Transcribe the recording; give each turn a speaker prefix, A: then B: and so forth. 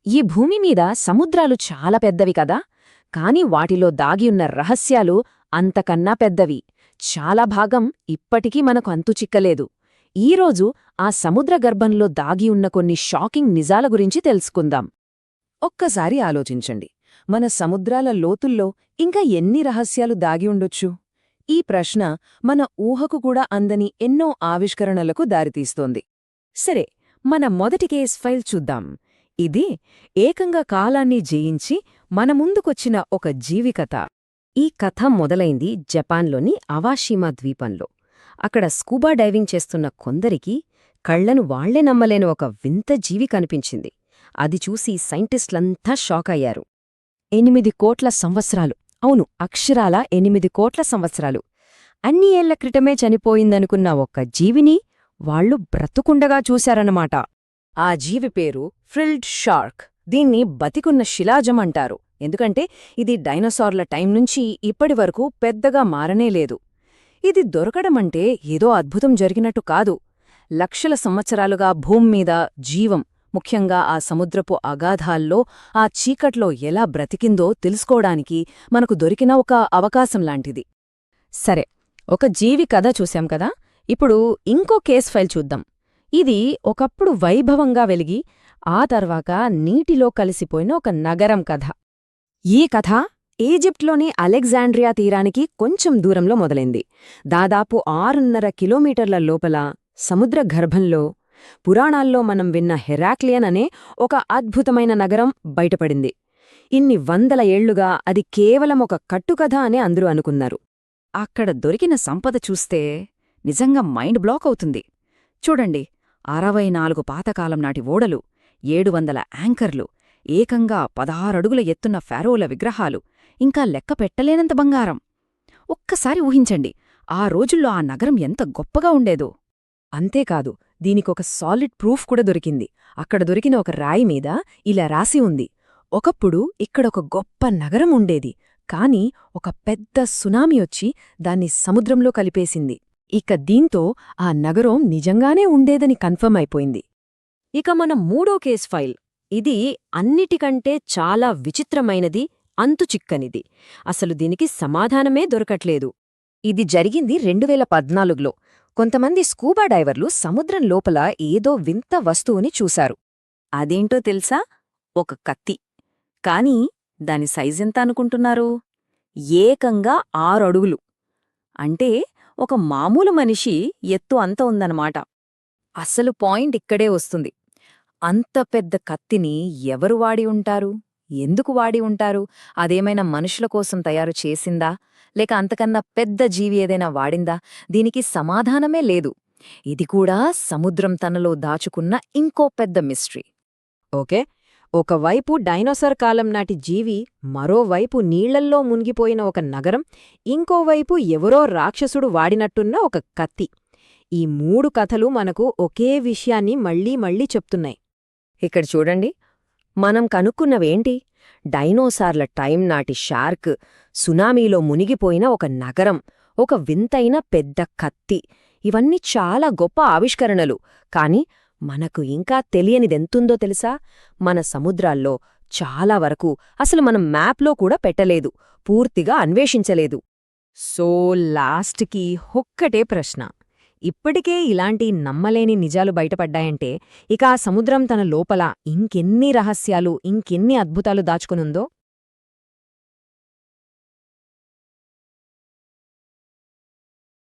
A: ఈ భూమి మీద సముద్రాలు చాలా పెద్దవి కదా, కాని వాటిలో దాగియున్న రహస్యాలు అంతకన్నా పెద్దవి. చాలా భాగం ఇప్పటికీ మనకు అంతుచిక్కలేదు. ఈరోజు ఆ సముద్రగర్భంలో దాగియున్న కొన్ని షాకింగ్ నిజాల గురించి తెలుసుకుందాం. ఒక్కసారి ఆలోచించండి, మన సముద్రాల లోతుల్లో ఇంకా ఎన్ని రహస్యాలు దాగి ఉండొచ్చు? ఈ ప్రశ్న మన ఊహకు కూడా అందని ఎన్నో ఆవిష్కరణలకు దారితీస్తోంది. సరే, మన మొదటి కేస్ ఫైల్ చూద్దాం. ఇది ఏకంగా కాలాన్ని జయించి మన ముందుకొచ్చిన ఒక జీవికథ. ఈ కథ మొదలైంది జపాన్లోని అవాషీమా ద్వీపంలో. అక్కడ స్కూబా డైవింగ్ చేస్తున్న కొందరికి కళ్లను వాళ్లే నమ్మలేని ఒక వింత జీవి కనిపించింది. అది చూసి సైంటిస్టులంతా షాకయ్యారు. 8 కోట్ల సంవత్సరాలు, అవును, అక్షరాల 8 కోట్ల సంవత్సరాలు, అన్ని ఏళ్ల క్రితమే చనిపోయిందనుకున్న ఒక జీవిని వాళ్లు బ్రతుకుండగా చూశారన్నమాట. ఆ జీవి పేరు ఫ్రిల్డ్ షార్క్. దీన్ని బతికున్న శిలాజం అంటారు, ఎందుకంటే ఇది డైనోసార్ల టైం నుంచి ఇప్పటివరకు పెద్దగా మారనేలేదు. ఇది దొరకడమంటే ఏదో అద్భుతం జరిగినట్టు కాదు. లక్షల సంవత్సరాలుగా భూమ్మీద జీవం, ముఖ్యంగా ఆ సముద్రపు అగాధాల్లో, ఆ చీకట్లో ఎలా బ్రతికిందో తెలుసుకోవడానికి మనకు దొరికిన ఒక అవకాశంలాంటిది. సరే, ఒక జీవి కథ చూశాం కదా, ఇప్పుడు ఇంకో కేస్ ఫైల్ చూద్దాం. ఇది ఒకప్పుడు వైభవంగా వెలిగి ఆ తర్వాత నీటిలో కలిసిపోయిన ఒక నగరం కథ. ఈ కథ ఈజిప్ట్లోని అలెగ్జాండ్రియా తీరానికి కొంచెం దూరంలో మొదలైంది. దాదాపు 6.5 కిలోమీటర్ల లోపల సముద్రగర్భంలో పురాణాల్లో మనం విన్న హెరాక్లియన్ అనే ఒక అద్భుతమైన నగరం బయటపడింది. ఇన్ని వందల ఏళ్లుగా అది కేవలం ఒక కట్టుకథ అని అందరూ అనుకున్నారు. అక్కడ దొరికిన సంపద చూస్తే నిజంగా మైండ్ బ్లాక్ అవుతుంది. చూడండి, 64 పాతకాలం నాటి ఓడలు, 700 యాంకర్లు, ఏకంగా 16 అడుగుల ఎత్తున్న ఫారోల విగ్రహాలు, ఇంకా లెక్క పెట్టలేనంత బంగారం. ఒక్కసారి ఊహించండి, ఆ రోజుల్లో ఆ నగరం ఎంత గొప్పగా ఉండేదో. అంతేకాదు, దీనికొక సాలిడ్ ప్రూఫ్ కూడా దొరికింది. అక్కడ దొరికిన ఒక రాయి మీద ఇలా రాసి ఉంది: ఒకప్పుడు ఇక్కడొక గొప్ప నగరం ఉండేది, కాని ఒక పెద్ద సునామీ వచ్చి దాన్ని సముద్రంలో కలిపేసింది. ఇక దీంతో ఆ నగరం నిజంగానే ఉండేదని కన్ఫర్మ్ అయిపోయింది. ఇక మన మూడో కేస్ ఫైల్. ఇది అన్నిటికంటే చాలా విచిత్రమైనది, అంతుచిక్కనిది. అసలు దీనికి సమాధానమే దొరకట్లేదు. ఇది జరిగింది 2014లో. కొంతమంది స్కూబా డైవర్లు సముద్రం లోపల ఏదో వింత వస్తువుని చూశారు. అదేంటో తెలుసా? ఒక కత్తి. కాని దాని సైజెంత అనుకుంటున్నారు? ఏకంగా 6 అడుగులు. అంటే ఒక మామూలు మనిషి ఎత్తు అంత ఉందన్నమాట. అసలు పాయింట్ ఇక్కడే వస్తుంది. అంత పెద్ద కత్తిని ఎవరు వాడి ఉంటారు? ఎందుకు వాడి ఉంటారు? అదేమైనా మనుషుల కోసం తయారు చేసిందా, లేక అంతకన్నా పెద్ద జీవి ఏదైనా వాడిందా? దీనికి సమాధానమే లేదు. ఇది కూడా సముద్రం తనలో దాచుకున్న ఇంకో పెద్ద మిస్టరీ. ఓకే, ఒకవైపు డైనోసార్ కాలం నాటి జీవి, మరోవైపు నీళ్లల్లో మునిగిపోయిన ఒక నగరం, ఇంకోవైపు ఎవరో రాక్షసుడు వాడినట్టున్న ఒక కత్తి. ఈ 3 కథలు మనకు ఒకే విషయాన్ని మళ్లీ మళ్లీ చెప్తున్నాయి. ఇక్కడ చూడండి, మనం కనుక్కున్నవేంటి? డైనోసార్ల టైం నాటి షార్క్, సునామీలో మునిగిపోయిన ఒక నగరం, ఒక వింతైన పెద్ద కత్తి. ఇవన్నీ చాలా గొప్ప ఆవిష్కరణలు. కాని మనకు ఇంకా తెలియనిదెంతుందో తెలుసా? మన సముద్రాల్లో చాలా వరకు అసలు మనం మ్యాప్లో కూడా పెట్టలేదు, పూర్తిగా అన్వేషించలేదు. సో లాస్ట్కి ఒక్కటే ప్రశ్న. ఇప్పటికే ఇలాంటి నమ్మలేని నిజాలు బయటపడ్డాయంటే ఇక ఆ సముద్రం తన లోపల ఇంకెన్ని రహస్యాలు, ఇంకెన్ని అద్భుతాలు దాచుకునుందో?